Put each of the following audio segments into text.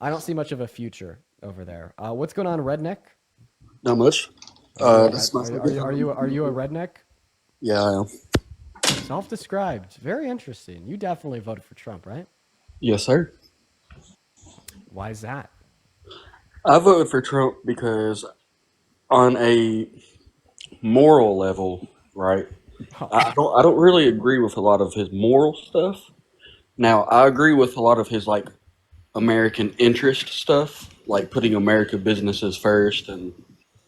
I don't see much of a future over there. What's going on, redneck? Not much. Are you a This red? is my second Are you a time. redneck? Yeah, I am. Self-described. Very interesting. You definitely voted for Trump, right? Yes, sir. Why is that? I voted for Trump because, on a moral level, right? Oh, I don't really agree with a lot of his moral stuff. Now, I agree with a lot of his like American interest stuff, like putting American businesses first and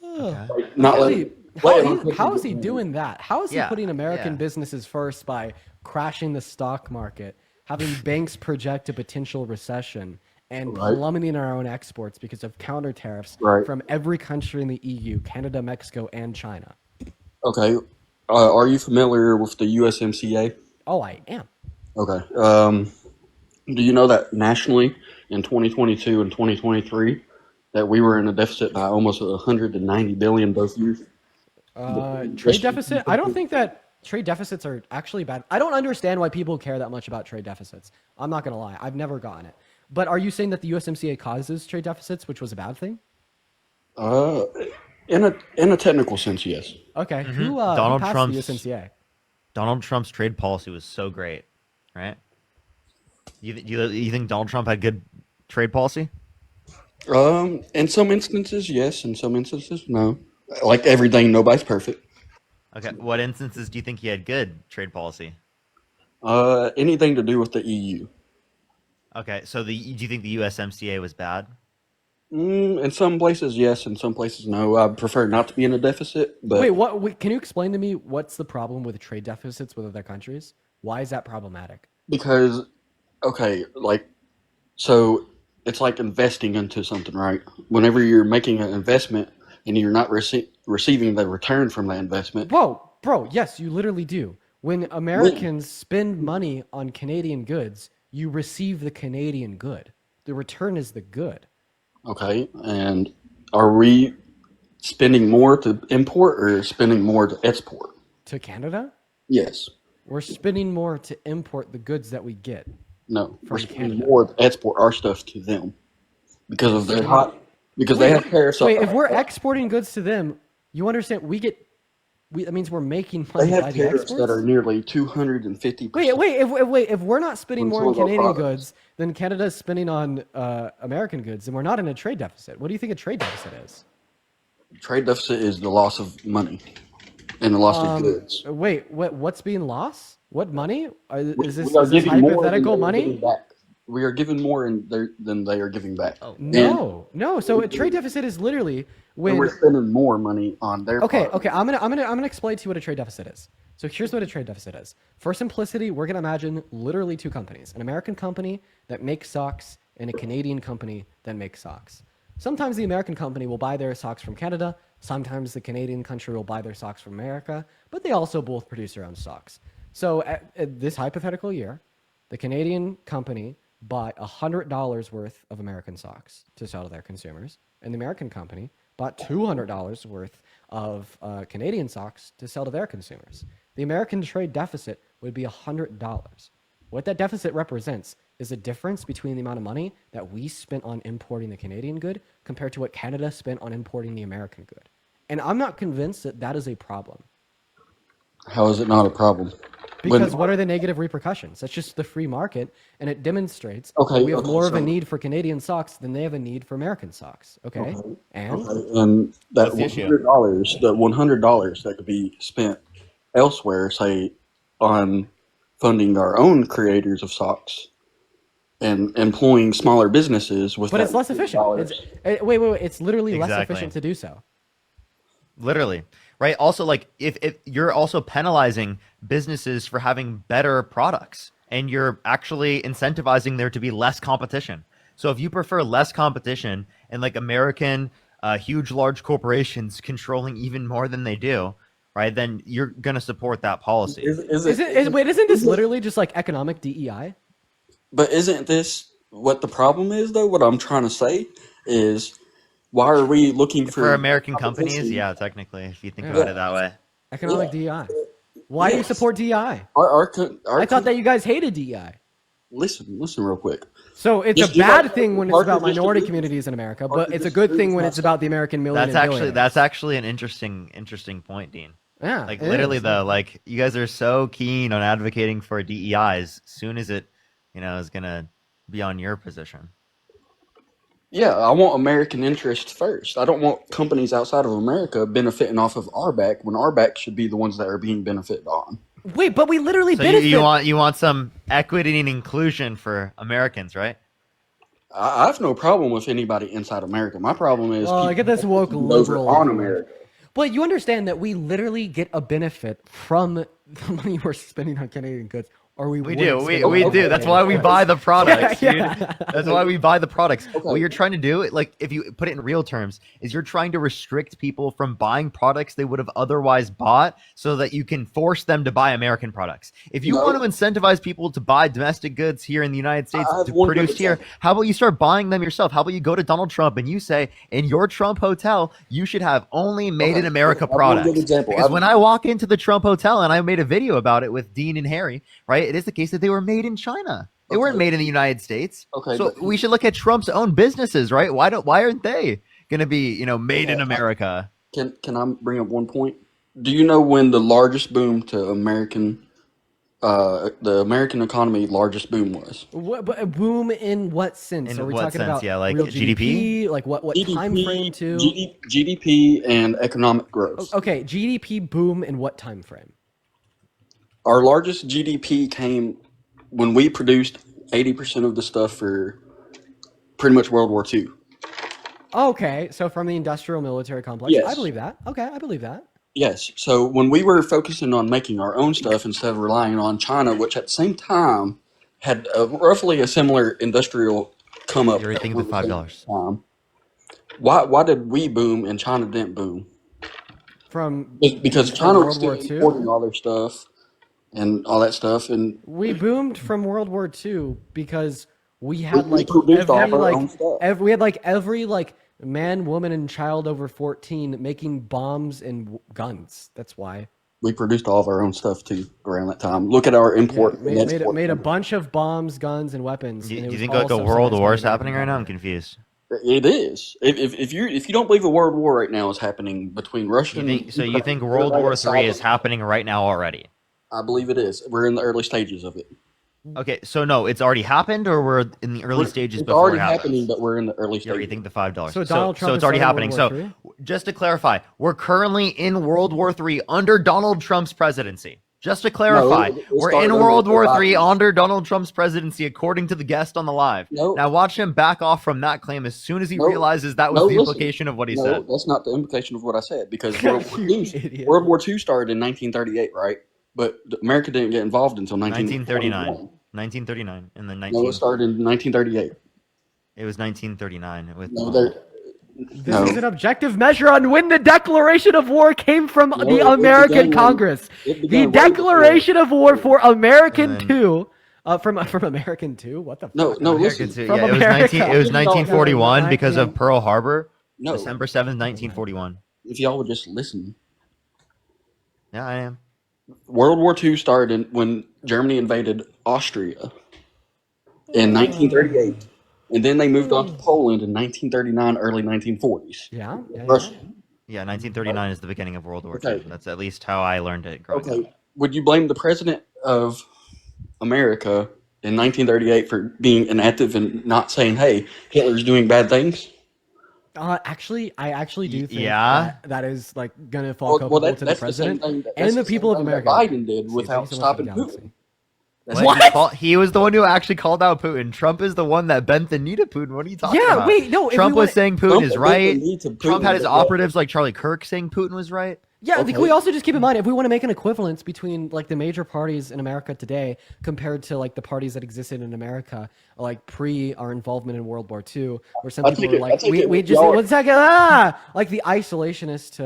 Okay. like not how letting he letting our country how is get he money. doing that? How is he Yeah. putting American Yeah. businesses first by crashing the stock market, having banks project a potential recession, and Right, plummeting our own exports because of counter tariffs right. from every country in the EU, Canada, Mexico, and China? Okay. Are you familiar with the USMCA? Oh, I am. Okay. Do you know that nationally in 2022 and 2023 that we were in a deficit by almost 190 billion both years? Trade deficit. I don't think that trade deficits are actually bad. I don't understand why people care that much about trade deficits. I'm not gonna lie. I've never gotten it. But are you saying that the USMCA causes trade deficits, which was a bad thing? Uh, in a technical sense, yes. Okay, hmm who Donald passed the Trump's USMCA? Donald Trump's trade policy was so great, right? You think Donald Trump had good trade policy? In some instances, yes. In some instances, no. Like everything, nobody's perfect. Okay. What instances do you think he had good trade policy? Anything to do with the EU. Okay. So do you think the USMCA was bad? In some places, yes. In some places, no. I prefer not to be in a deficit, Wait, but what? Wait, can you explain to me what's the problem with trade deficits with other countries? Why is that problematic? because okay, like so it's like investing into something, right? Whenever you're making an investment and you're not receiving the return from that investment, Bro, yes, you literally do. When when Americans spend money on Canadian goods, you receive the Canadian good. The return is the good. okay, and are we spending more to import or spending more to export? To Canada, Yes. we're spending more to import the goods that we get No, we're from spending Canada. more to export our stuff to them because We're of their spending. hot because they Wait, have tariffs. wait. If we're exporting goods to them, you understand? That means we're making They money have by the tariffs that are exports. nearly 250% If we're not spending on more some on of our Canadian products. goods than Canada's spending on American goods, then we're not in a trade deficit. What do you think a trade deficit is? Trade deficit is the loss of money and the loss of goods. What's being lost? What money? We, Is we this are is this giving more than hypothetical they are money? giving back. We are giving more than they are giving back, Oh, and No. So a trade deficit is literally and we're when. spending more money on their Okay. products. I'm gonna explain to you what a trade deficit is. So here's what a trade deficit is. For simplicity, we're gonna imagine literally two companies: an American company that makes socks and a Canadian company that makes socks. Sometimes the American company will buy their socks from Canada. Sometimes the Canadian country will buy their socks from America. But they also both produce their own socks. So at this hypothetical year, the Canadian company bought $100 worth of American socks to sell to their consumers, and the American company bought $200 worth of Canadian socks to sell to their consumers. The American trade deficit would be $100. What that deficit represents is the difference between the amount of money that we spent on importing the Canadian good compared to what Canada spent on importing the American good. And I'm not convinced that that is a problem. How is it not a problem? When Because what are the negative repercussions? That's just the free market, and it demonstrates that we have okay, more of a so need for Canadian socks than they have a need for American socks. Okay, okay, and okay, and that what's the one issue? hundred dollars, that $100 that could be spent elsewhere, say on funding our own creators of socks and employing smaller businesses with but that it's one less hundred efficient. dollars. Wait. It's literally less Exactly. efficient to do so. Literally. Right. Also, like if you're also penalizing businesses for having better products, and you're actually incentivizing there to be less competition. So if you prefer less competition and like American huge large corporations controlling even more than they do, right? Then you're gonna support that policy. Isn't this literally just like economic DEI? But isn't this what the problem is, though? What I'm trying to say is, why are we looking For for more American companies, competition? yeah, technically, if you think Yeah, about it Yeah, that way. economic yeah, DEI. Why do you yes. support DEI? Our I thought that country. you guys hated DEI. listen real quick. So it's Just a bad like thing when it's market about minority distribution- communities in America, market but it's a good thing distribution when is it's not about the American million That's and billionaires. actually an interesting point, Dean. Yeah, Like it literally is. though, like you guys are so keen on advocating for DEIs. Soon as it, is gonna be on your position. Yeah, I want American interests first. I don't want companies outside of America benefiting off of our back when our back should be the ones that are being benefited on. Wait, but we literally So benefit. you want some equity and inclusion for Americans, right? I have no problem with anybody inside America. My problem is I get this woke those are liberal on view. America. But you understand that we literally get a benefit from the money we're spending on Canadian goods, or we We wouldn't do. spend We on do. That's Canadian why we goods. buy the products, Yeah. dude. That's why we buy the products. Okay. What you're trying to do, like if you put it in real terms, is you're trying to restrict people from buying products they would have otherwise bought so that you can force them to buy American products. If you No. want to incentivize people to buy domestic goods here in the United States I have to one good produce here, example. how about you start buying them yourself? How about you go to Donald Trump and you say, in your Trump hotel, you should have only made in America I have one good products. example. Because when I walk into the Trump hotel, and I made a video about it with Dean and Harry, right? It is the case that they were made in China. They weren't Okay. made in the United States. Okay, So but- we should look at Trump's own businesses, right? Why aren't they going to be, made in America? Can I bring up one point? Do you know when the largest boom to the American economy largest boom was? But a boom in what sense? In Are we what talking sense? about Yeah, like real GDP? Like what time frame too? GDP and economic growth. Okay, GDP boom in what time frame? Our largest GDP came when we produced 80% of the stuff for pretty much World War II. Okay, so from the industrial military complex. Yes. I believe that. Okay, I believe that. Yes. So when we were focusing on making our own stuff instead of relying on China, which at the same time had roughly a similar industrial come up. You're thinking the $5. Why did we boom and China didn't boom? From Because from China was World still War II? importing all their stuff and all that stuff, and We boomed from World War II because we had we like produced all of every our own stuff. we had like every man, woman, and child over 14 making bombs and guns. That's why. we produced all of our own stuff too around that time. Look at our import. Made, and made, export made a numbers. bunch of bombs, guns, and weapons. Do and it you was think all like a world subsidized by war is the happening right American now? I'm government. confused. It is. If you don't believe a world war right now is happening between Russia and You think World War III is happening right now already? I believe it is. We're in the early stages of it. Okay, so no, it's already happened, or we're in the early stages It's before already it happens? happening, but we're in the early You already stages. think the $5. So Donald Trump it's is already starting happening. World War So just to clarify, we're currently in World War III under Donald Trump's presidency. Just to clarify, it we're started in under World War Biden. III under Donald Trump's presidency, according to the guest on the live. No. Now watch him back off from that claim as soon as he No. realizes that was No, the listen. implication of what he No, said. that's not the implication of what I said because You idiot. World War II started in 1938, right? But America didn't get involved until 1939. 1939. And then No, it started in 1938. It was 1939 with No, there. This No. is an objective measure on when the declaration of war came from No, the it American began when- Congress. it The began way declaration of war for American And then- 2. From American 2? What the No, fuck? no, American listen. too. From Yeah, it was America. 1941 No, because of Pearl Harbor. No, December 7th, 1941. if y'all would just listen. Yeah, I am. World War II started when Germany invaded Austria in 1938, and then they moved on to Poland in 1939, early 1940s. Yeah. Russia. Yeah, 1939 is the beginning of World War II. Okay. That's at least how I learned it growing up. Okay, would you blame the president of America in 1938 for being inactive and not saying, "Hey, Hitler's doing bad things"? Actually, I actually do think Yeah? that is like gonna fall culpable to the that's the same president thing. That's and the same people of thing that America. Biden did See, without thank you so much for stopping the Putin. galaxy. That's What? He was the one who actually called out Putin. Trump is the one that bent the knee to Putin. What are you talking Yeah, about? wait, no, if Trump we was wanna- saying Trump Putin is bent the right. knee to Trump Putin, had his but- operatives like Charlie Kirk saying Putin was right. Yeah, Okay. we also just keep in mind if we want to make an equivalence between like the major parties in America today compared to like the parties that existed in America like pre our involvement in World War II, where some I people take were it- I like take we it just y'all- one second like the isolationist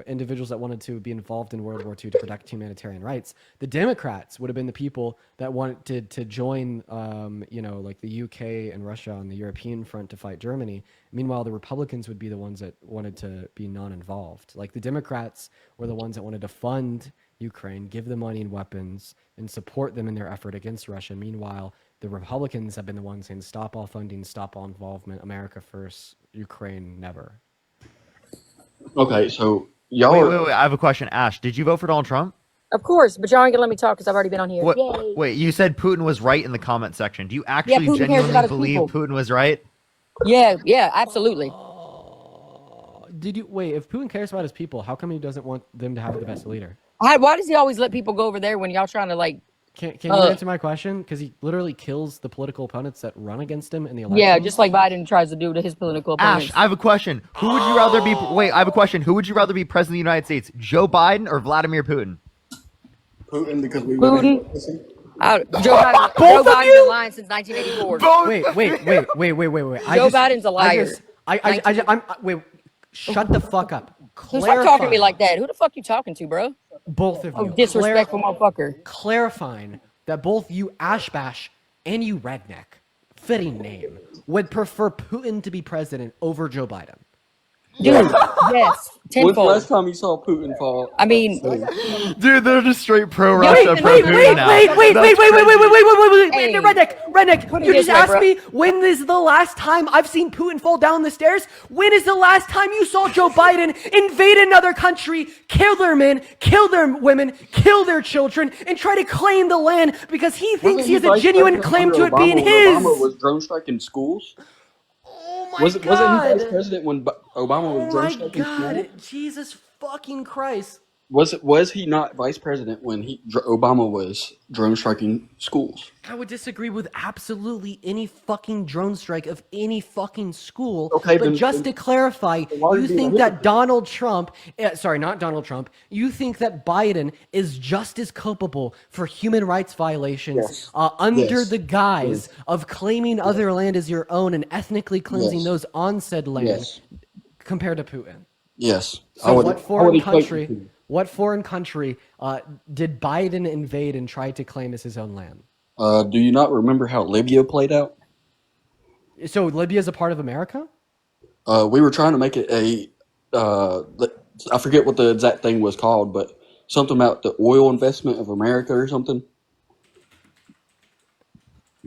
individuals that wanted to be involved in World War II to protect humanitarian rights. The Democrats would have been the people that wanted to join like the UK and Russia on the European front to fight Germany. Meanwhile, the Republicans would be the ones that wanted to be non-involved. Like the Democrats were the ones that wanted to fund Ukraine, give them money and weapons, and support them in their effort against Russia. Meanwhile, the Republicans have been the ones saying, stop all funding, stop all involvement, America first, Ukraine never. Okay, so y'all Wait. I have a question. Ash, did you vote for Donald Trump? Of course, but y'all ain't gonna let me talk because I've already been on here. What? Yay. Wait, you said Putin was right in the comment section. Do you actually Putin cares genuinely about his believe people. Putin was right? Yeah, absolutely. Did you wait? If Putin cares about his people, how come he doesn't want them to have the best leader? Why does he always let people go over there when y'all trying to like? Can you answer my question? Because he literally kills the political opponents that run against him in the election. Yeah, just like Biden tries to do to his political opponents. Ash, I have a question. Who would you rather be? Wait, I have a question. Who would you rather be president of the United States, Joe Biden or Vladimir Putin? Putin because we Putin. were Joe Biden's been lying since 1984. Wait. Joe Biden's a liar. Wait. Shut the fuck up. Stop talking to me like that. Who the fuck you talking to, bro? Both of you. Oh, disrespectful motherfucker. Clarifying that both you Ashbash and you Redneck, fitting name, would prefer Putin to be president over Joe Biden. Dude, yes, When's the tenfold. last time you saw Putin fall? I mean, Dude, they're just straight pro Russia, pro Wait, Putin now. Hey. Redneck, you this just way, asked bro. me when is the last time I've seen Putin fall down the stairs? When is the last time you saw Joe Biden invade another country, kill their men, kill their women, kill their children, and try to claim the land because he thinks he has a genuine claim to it being his? Obama was drone striking schools. Oh my Wasn't he vice president when Obama was drone Oh my striking god, schools? Jesus fucking Christ. Was he not vice president when Obama was drone striking schools? I would disagree with absolutely any fucking drone strike of any fucking school. Okay, but just to clarify, why are you you being think that hypocrite? Donald Trump, sorry, not Donald Trump, you think that Biden is just as culpable for human rights violations Yes. under Yes. the guise of claiming other land as your own and ethnically cleansing Yes. those on said land Yes. compared to Putin? Yes. So what foreign equate country? Putin. What foreign country did Biden invade and try to claim as his own land? Do you not remember how Libya played out? So Libya is a part of America? We were trying to make it I forget what the exact thing was called, but something about the oil investment of America or something.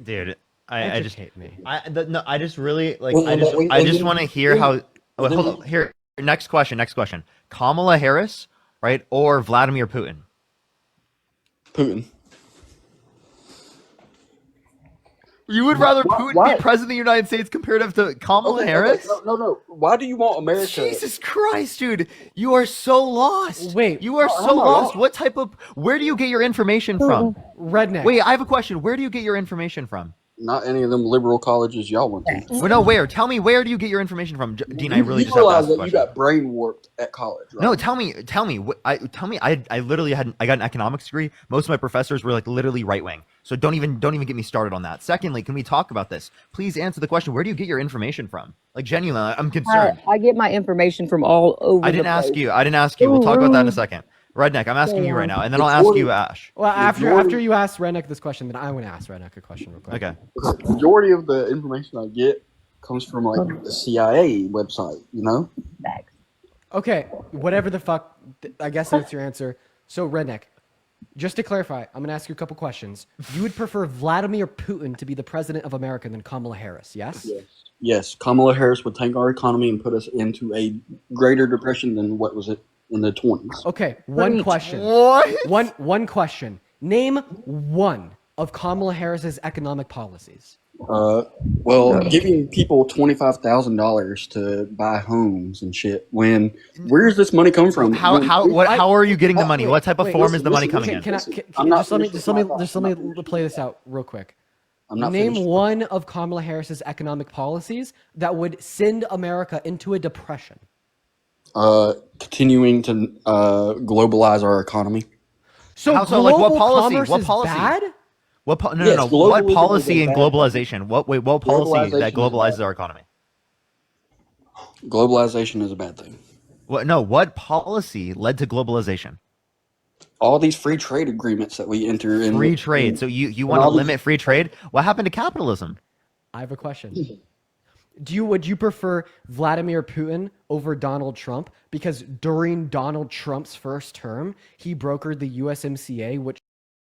Dude, I just Educate me. I just really like Well, I just want to hear how. Oh, then hold on. Here, next question. Kamala Harris, right, or Vladimir Putin? Putin. You would rather Why- Putin why? be president of the United States compared to Kamala Harris? No. Why do you want America? Jesus Christ, dude, you are so lost. Wait. You are How so am I lost. lost? Where do you get your information from? Redneck. Wait, I have a question. Where do you get your information from? Not any of them liberal colleges y'all went to. Well, no, where? Tell me, where do you get your information from? Dean, I really you just have to realize ask a that you question. got brain warped at college, right? No, tell me. I literally I got an economics degree. Most of my professors were like literally right wing. So don't even get me started on that. Secondly, can we talk about this? Please answer the question. Where do you get your information from? Like genuinely, I'm concerned. I get my information from all over. I didn't the ask place. you. I didn't ask you. We'll talk about that in a second. Redneck, I'm asking you right now, and then I'll ask you, Ash. Well, Majority- after you ask Redneck this question, then I want to ask Redneck a question real quick. Okay. The majority of the information I get comes from like the CIA website, you know? Facts. Okay, whatever the fuck, I guess that's your answer. So, Redneck, just to clarify, I'm going to ask you a couple questions. You would prefer Vladimir Putin to be the president of America than Kamala Harris, yes? Yes, Kamala Harris would tank our economy and put us into a greater depression than what was it in the 20s. Okay, one Preach. question. What? One question. Name one of Kamala Harris's economic policies. Well, giving people $25,000 to buy homes and shit. Where's this money come from? How are you getting the money? Wait, what type of wait, form listen, is the money listen, coming listen, in? Can I'm not just let me finished with my thought. just let me play this out real quick. I'm not Name finished. one of Kamala Harris's economic policies that would send America into a depression. Continuing to globalize our economy. So, How so? Like, what global policy? commerce What is policy? bad? What no, Yes, no, no. What globalism policy is a and bad globalization? What policy that Globalization is globalizes bad. our economy? Globalization is a bad thing. What policy led to globalization? All these free trade agreements that we enter in. Free trade. So you want to all these- limit free trade? What happened to capitalism? I have a question. Would you prefer Vladimir Putin over Donald Trump? Because during Donald Trump's first term, he brokered the USMCA, which